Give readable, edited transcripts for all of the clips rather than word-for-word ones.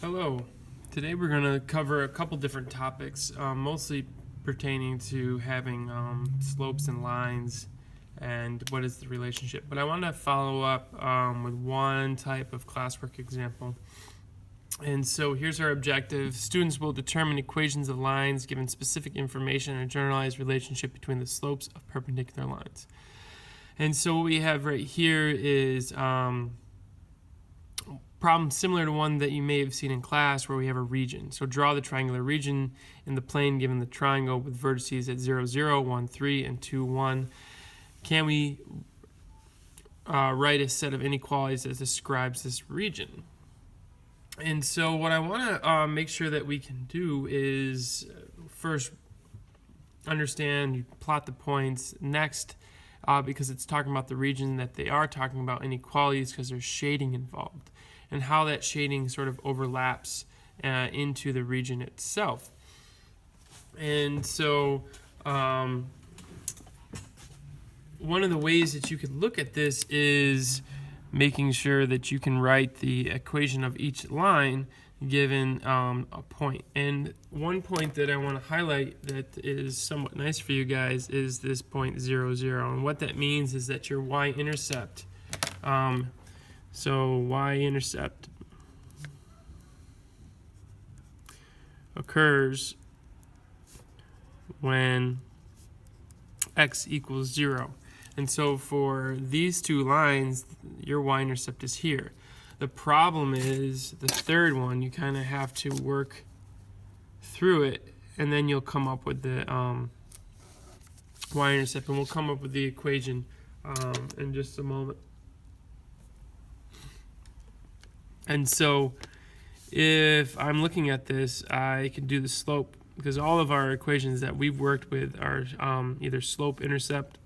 Hello. Today we're going to cover a couple different topics, mostly pertaining to having slopes and lines and what is the relationship. But I want to follow up with one type of classwork example. And so here's our objective. Students will determine equations of lines given specific information and a generalized relationship between the slopes of perpendicular lines. And so what we have right here is problem similar to one that you may have seen in class where we have a region. So draw the triangular region in the plane given the triangle with vertices at 0, 0, 1, 3, and 2, 1. Can we write a set of inequalities that describes this region? And so what I want to make sure that we can do is first understand, you plot the points. Next, because it's talking about the region, that they are talking about inequalities because there's shading involved, and how that shading sort of overlaps into the region itself. And so one of the ways that you could look at this is making sure that you can write the equation of each line given a point. And one point that I want to highlight that is somewhat nice for you guys is this point 0, 0. And what that means is that your y-intercept, so y-intercept occurs when x equals 0. And so for these two lines, your y-intercept is here. The problem is the third one, you kind of have to work through it, and then you'll come up with the y-intercept, and we'll come up with the equation in just a moment. And so if I'm looking at this, I can do the slope, because all of our equations that we've worked with are either slope-intercept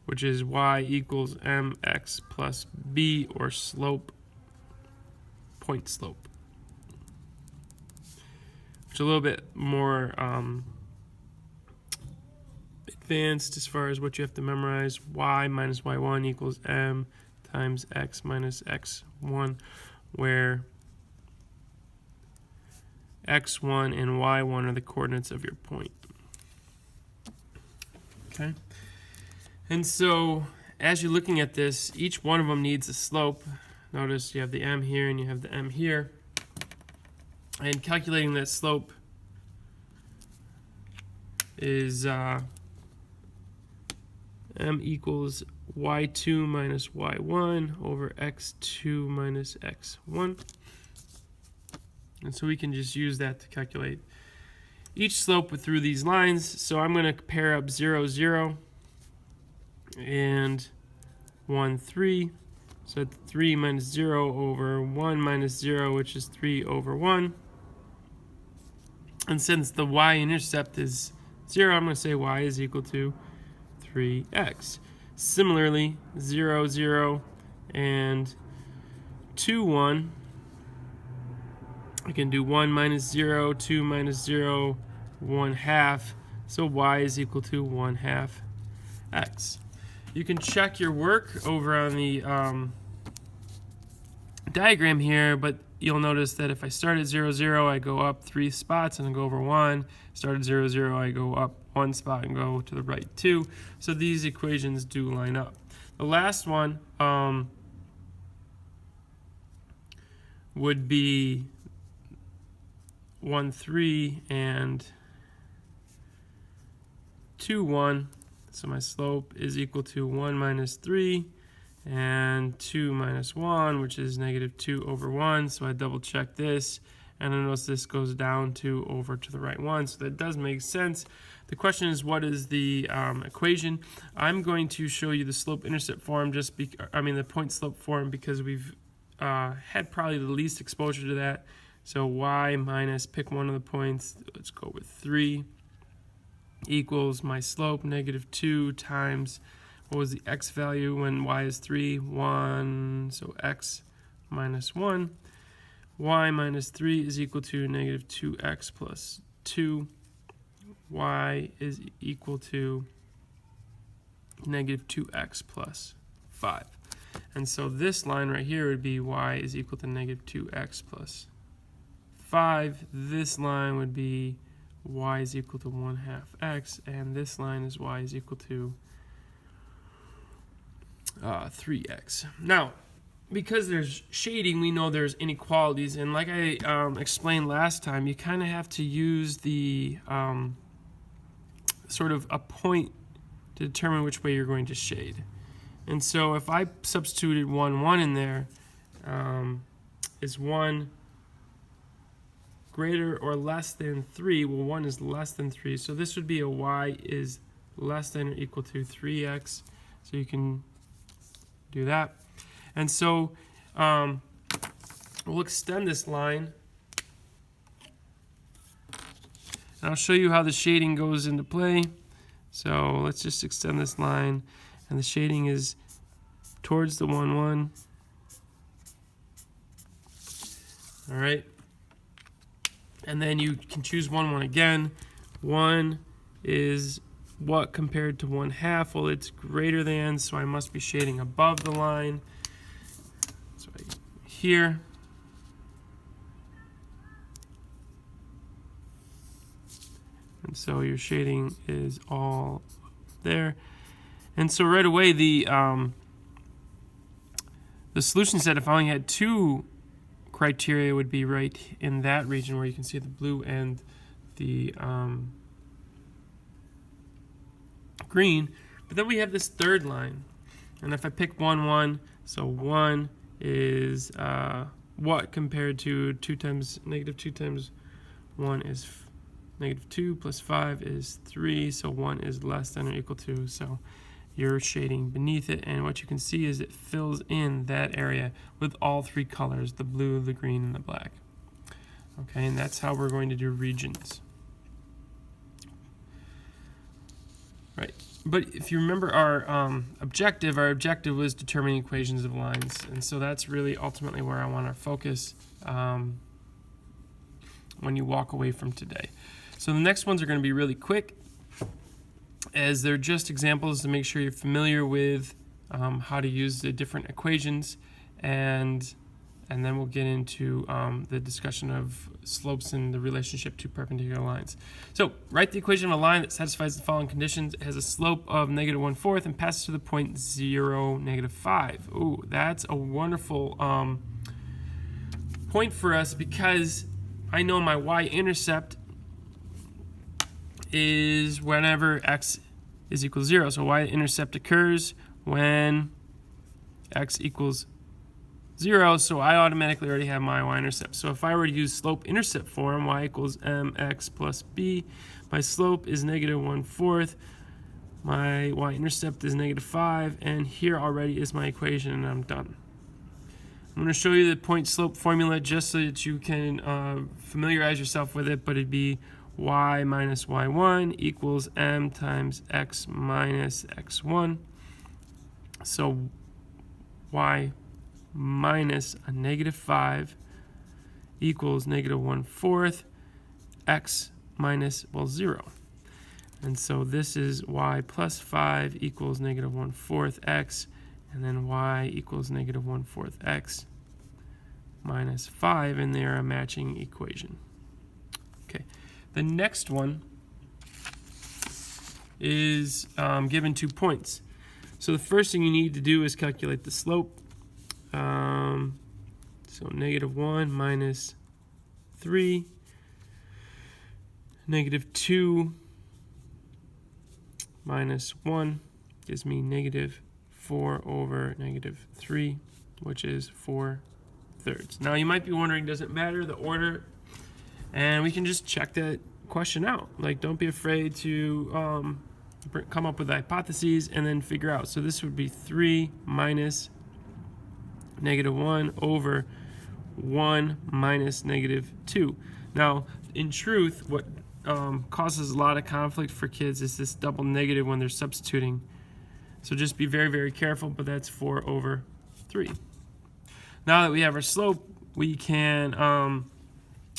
which is y equals mx plus b, or slope, point slope, which is a little bit more advanced as far as what you have to memorize. Y minus y1 equals m times x minus x1, where x1 and y1 are the coordinates of your point. Okay. And so as you're looking at this, each one of them needs a slope. Notice you have the m here and you have the m here. And calculating that slope is m equals y2 minus y1 over x2 minus x1. And so we can just use that to calculate each slope through these lines. So I'm going to pair up 0, 0. And 1, 3. So that's 3 minus 0 over 1 minus 0, which is 3 over 1. And since the y-intercept is 0, I'm going to say y is equal to 3x. Similarly, 0, 0, and 2, 1. I can do 1 minus 0, 2 minus 0, 1/2. So y is equal to 1/2 x. You can check your work over on the diagram here, but you'll notice that if I start at 0, 0, I go up 3 spots and I go over 1. Start at 0, 0, I go up 1 spot and go to the right 2. So these equations do line up. The last one would be 1, 3 and 2, 1. So my slope is equal to 1 minus 3 and 2 minus 1, which is negative 2 over 1. So I double check this, and I notice this goes down to over to the right 1. So that does make sense. The question is, what is the equation? I'm going to show you the slope-intercept form, the point-slope form, because we've had probably the least exposure to that. So y minus, pick one of the points, let's go with 3, equals my slope, negative 2 times, what was the x value when y is 3? 1, so x minus 1. Y minus 3 is equal to negative 2x plus 2. Y is equal to negative 2x plus 5. And so this line right here would be y is equal to negative 2x plus 5. This line would be y is equal to 1/2 x, and this line is y is equal to 3x. Now, because there's shading, we know there's inequalities, and like I explained last time, you kind of have to use the sort of a point to determine which way you're going to shade. And so if I substituted 1, 1 in there, is 1 greater or less than 3? Well, 1 is less than 3, so this would be a y is less than or equal to 3x. So you can do that. And so we'll extend this line. And I'll show you how the shading goes into play. So let's just extend this line. And the shading is towards the 1, 1. All right. And then you can choose 1, 1 again. 1 is what compared to 1/2? Well, it's greater than, so I must be shading above the line. So here. And so your shading is all there. And so right away, the solution set, if I only had 2 criteria, would be right in that region where you can see the blue and the green. But then we have this third line. And if I pick 1, 1, so 1 is what compared to 2 times negative 2 times 1 is negative 2 plus 5 is 3. So 1 is less than or equal to. So you're shading beneath it, and what you can see is it fills in that area with all 3 colors, the blue, the green, and the black. Okay, and that's how we're going to do regions. Right, but if you remember our objective was determining equations of lines, and so that's really ultimately where I want to focus when you walk away from today. So the next ones are going to be really quick, as they're just examples to make sure you're familiar with how to use the different equations, and then we'll get into the discussion of slopes and the relationship to perpendicular lines. So write the equation of a line that satisfies the following conditions. It has a slope of negative 1/4 and passes through the point 0, negative 5. Ooh, that's a wonderful point for us, because I know my y-intercept is whenever x is equal to 0. So y-intercept occurs when x equals 0. So I automatically already have my y-intercept. So if I were to use slope-intercept form, y equals mx plus b, my slope is negative 1/4. My y-intercept is negative 5. And here already is my equation, and I'm done. I'm going to show you the point slope formula just so that you can familiarize yourself with it, but it'd be y minus y1 equals m times x minus x1. So y minus a negative 5 equals negative 1/4 x minus, well, 0. And so this is y plus 5 equals negative 1/4 x, and then y equals negative 1/4 x minus 5, and they are a matching equation. Okay. The next one is given 2 points. So the first thing you need to do is calculate the slope. So negative 1 minus 3, negative 2 minus 1 gives me negative 4 over negative 3, which is 4/3. Now you might be wondering, does it matter the order? And we can just check that question out. Like, don't be afraid to come up with hypotheses and then figure out. So this would be 3 minus negative 1 over 1 minus negative 2. Now, in truth, what causes a lot of conflict for kids is this double negative when they're substituting. So just be very, very careful, but that's 4/3. Now that we have our slope, we can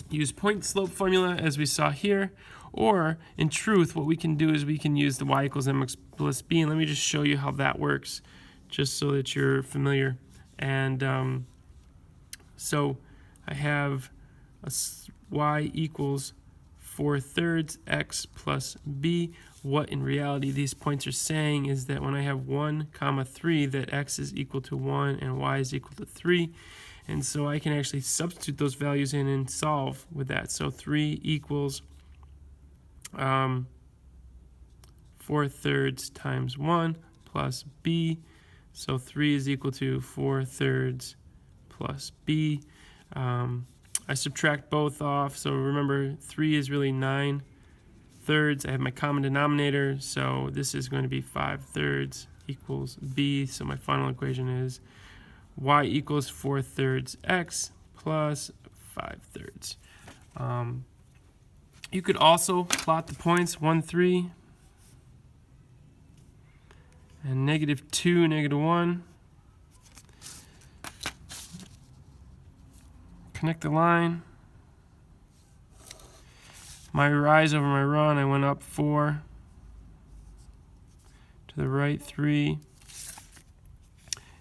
use point slope formula as we saw here, or in truth what we can do is we can use the y equals mx plus b, and let me just show you how that works just so that you're familiar. And so I have y equals 4/3 x plus b. What in reality these points are saying is that when I have 1, 3, that x is equal to 1 and y is equal to 3. And so I can actually substitute those values in and solve with that. So 3 equals 4/3 times 1 plus b. So 3 is equal to 4/3 plus b. I subtract both off. So remember, 3 is really 9/3. I have my common denominator. So this is going to be 5/3 equals b. So my final equation is y equals 4/3 x plus 5/3. You could also plot the points 1, 3, and -2, -1. Connect the line. My rise over my run, I went up 4. To the right 3.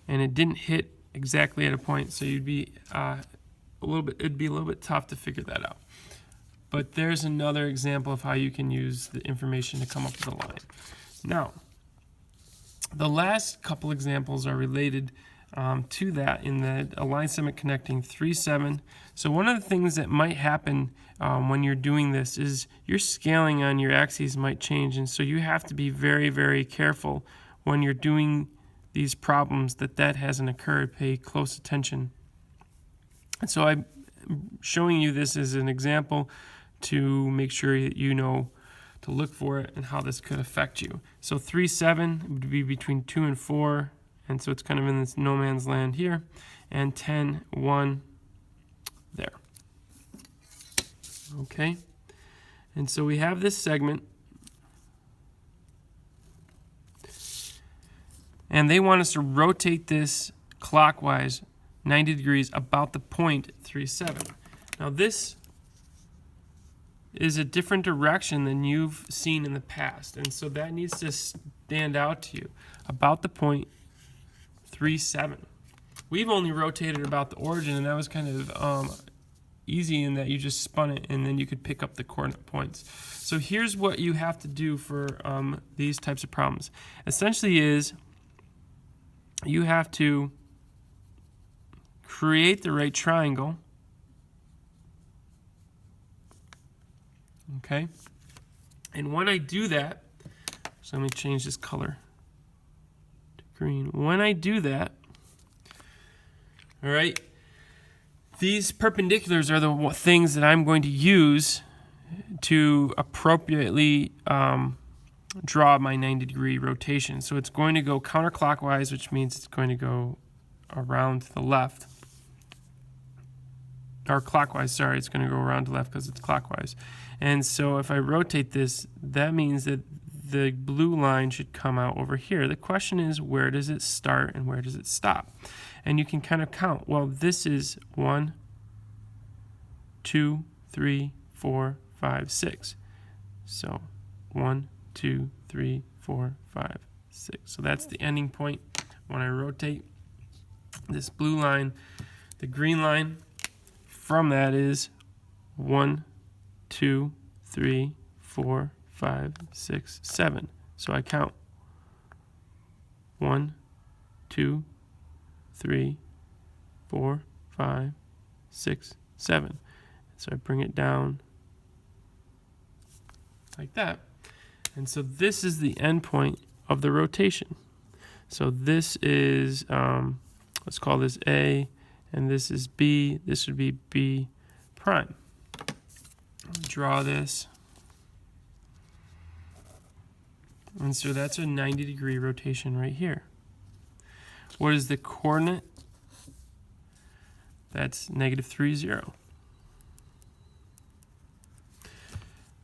And it didn't hit exactly at a point, so you'd be it'd be a little bit tough to figure that out. But there's another example of how you can use the information to come up with a line. Now, the last couple examples are related to that, in that a line segment connecting 3, 7. So one of the things that might happen when you're doing this is your scaling on your axes might change, and so you have to be very, very careful when you're doing these problems that hasn't occurred. Pay close attention. And so I'm showing you this as an example to make sure that you know to look for it and how this could affect you. So 3, 7 would be between 2 and 4, and so it's kind of in this no man's land here, and 10, 1 there. Okay, and so we have this segment, and they want us to rotate this clockwise 90 degrees about the point 3, 7. Now this is a different direction than you've seen in the past, and so that needs to stand out to you. About the point 3, 7. We've only rotated about the origin, and that was kind of easy in that you just spun it and then you could pick up the coordinate points. So here's what you have to do for these types of problems. Essentially is you have to create the right triangle. Okay, and when I do that, so let me change this color to green. When I do that, all right, these perpendiculars are the things that I'm going to use to appropriately draw my 90-degree rotation. So it's going to go counterclockwise, which means it's going to go around to the left. Or clockwise, sorry, it's going to go around to the left because it's clockwise. And so if I rotate this, that means that the blue line should come out over here. The question is, where does it start and where does it stop? And you can kind of count. Well, this is 1, 2, 3, 4, 5, 6. So 1, 2, 3, 4, 5, 6. So that's the ending point. When I rotate this blue line, the green line from that is 1, 2, 3, 4, 5, 6, 7. So I count 1, 2, 3, 4, 5, 6, 7. So I bring it down like that. And so this is the end point of the rotation. So this is, let's call this A, and this is B. This would be B prime. Draw this. And so that's a 90-degree rotation right here. What is the coordinate? That's -3, 0.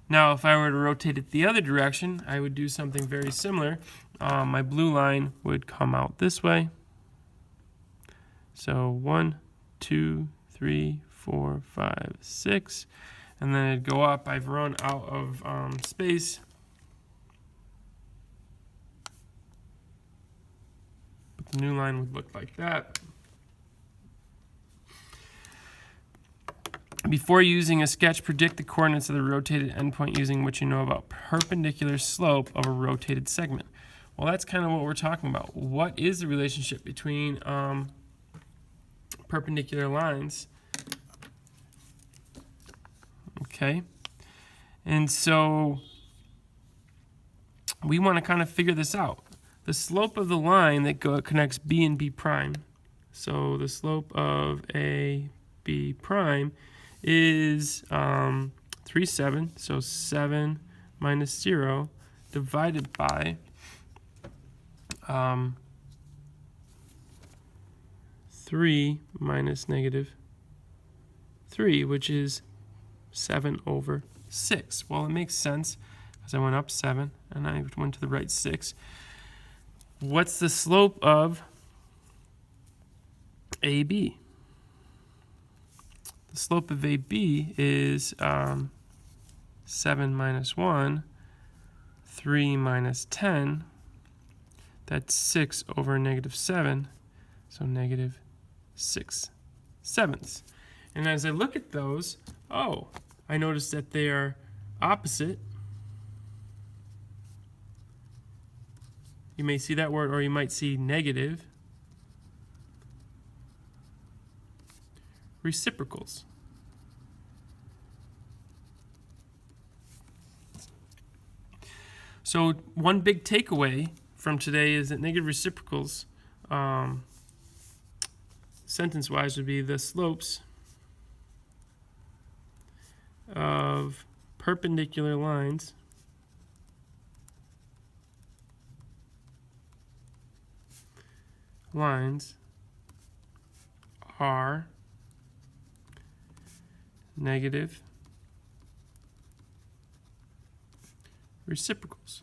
Now, if I were to rotate it the other direction, I would do something very similar. My blue line would come out this way. So 1, 2, 3, 4, 5, 6. And then it'd go up. I've run out of space. The new line would look like that. Before using a sketch, predict the coordinates of the rotated endpoint using what you know about perpendicular slope of a rotated segment. Well, that's kind of what we're talking about. What is the relationship between perpendicular lines? Okay. And so we want to kind of figure this out. The slope of the line that connects B and B prime. So the slope of A, B prime is 3, 7. So 7 minus 0 divided by 3 minus negative 3, which is 7 over 6. Well, it makes sense because I went up 7 and I went to the right 6. What's the slope of AB? The slope of AB is 7 minus 1, 3 minus 10. That's 6 over negative 7, so negative 6 sevenths. And as I look at those, oh, I notice that they are opposite. You may see that word, or you might see negative reciprocals. So one big takeaway from today is that negative reciprocals, sentence-wise, would be the slopes of perpendicular lines are negative reciprocals.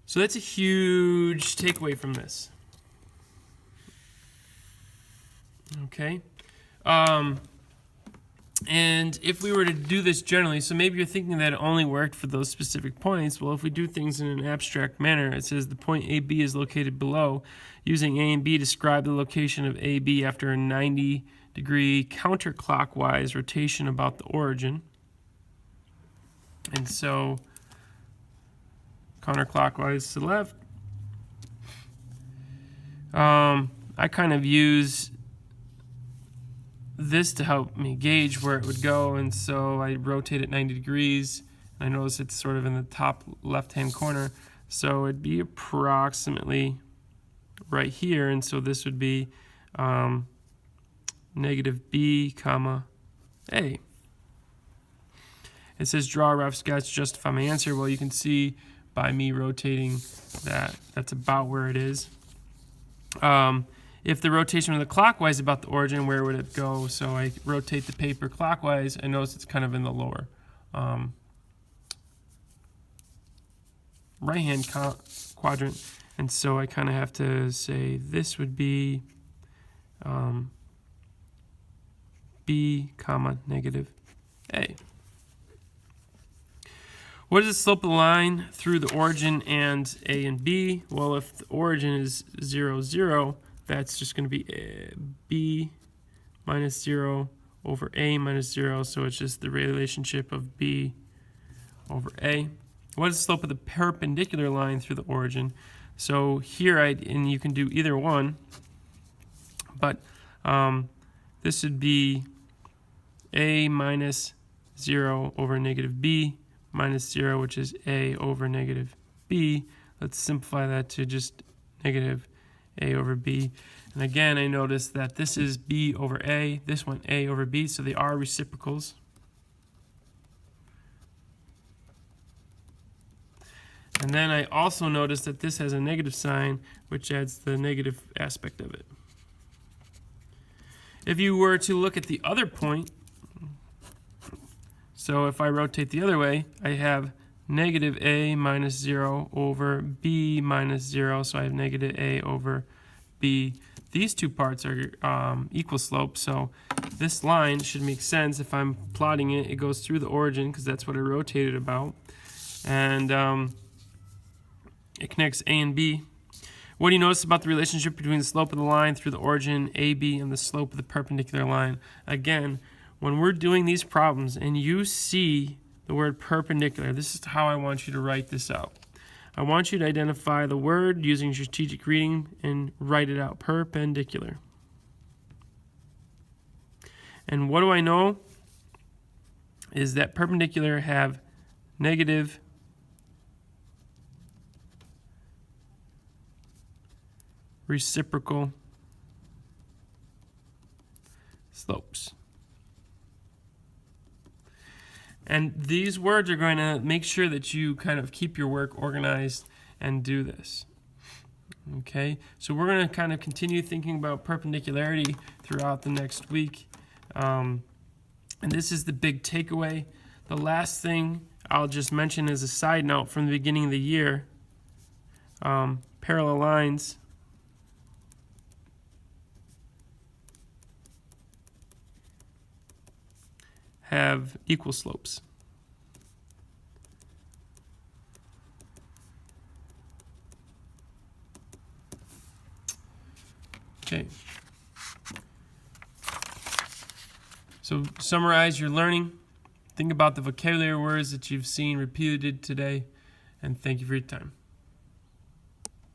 So that's a huge takeaway from this. Okay. And if we were to do this generally, so maybe you're thinking that it only worked for those specific points. Well, if we do things in an abstract manner, it says the point AB is located below. Using A and B, describe the location of AB after a 90-degree counterclockwise rotation about the origin. And so counterclockwise to the left. I kind of use this to help me gauge where it would go, and so I rotate it 90 degrees. I notice it's sort of in the top left-hand corner, so it'd be approximately right here, and so this would be negative B, comma, A. It says draw a rough sketch, justify my answer. Well, you can see by me rotating that that's about where it is. If the rotation was clockwise about the origin, where would it go? So I rotate the paper clockwise. I notice it's kind of in the lower right-hand quadrant. And so I kind of have to say this would be B, comma, negative A. What is the slope of the line through the origin and A and B? Well, if the origin is 0, 0, that's just going to be B minus 0 over A minus 0. So it's just the relationship of B over A. What is the slope of the perpendicular line through the origin? So here, and you can do either one, but this would be A minus 0 over negative B minus 0, which is A over negative B. Let's simplify that to just negative A over B. And again, I notice that this is B over A. This one A over B, so they are reciprocals. And then I also notice that this has a negative sign, which adds the negative aspect of it. If you were to look at the other point, so if I rotate the other way, I have negative A minus 0 over B minus 0, so I have negative A over B. These two parts are equal slope, so this line should make sense. If I'm plotting it, it goes through the origin because that's what I rotated about. and it connects A and B. What do you notice about the relationship between the slope of the line through the origin AB and the slope of the perpendicular line? Again, when we're doing these problems and you see the word perpendicular, this is how I want you to write this out. I want you to identify the word using strategic reading and write it out, perpendicular. And what do I know is that perpendicular have negative reciprocal slopes. And these words are going to make sure that you kind of keep your work organized and do this. Okay, so we're going to kind of continue thinking about perpendicularity throughout the next week. And this is the big takeaway. The last thing I'll just mention as a side note from the beginning of the year, parallel lines have equal slopes. Okay. So summarize your learning. Think about the vocabulary words that you've seen repeated today, and thank you for your time.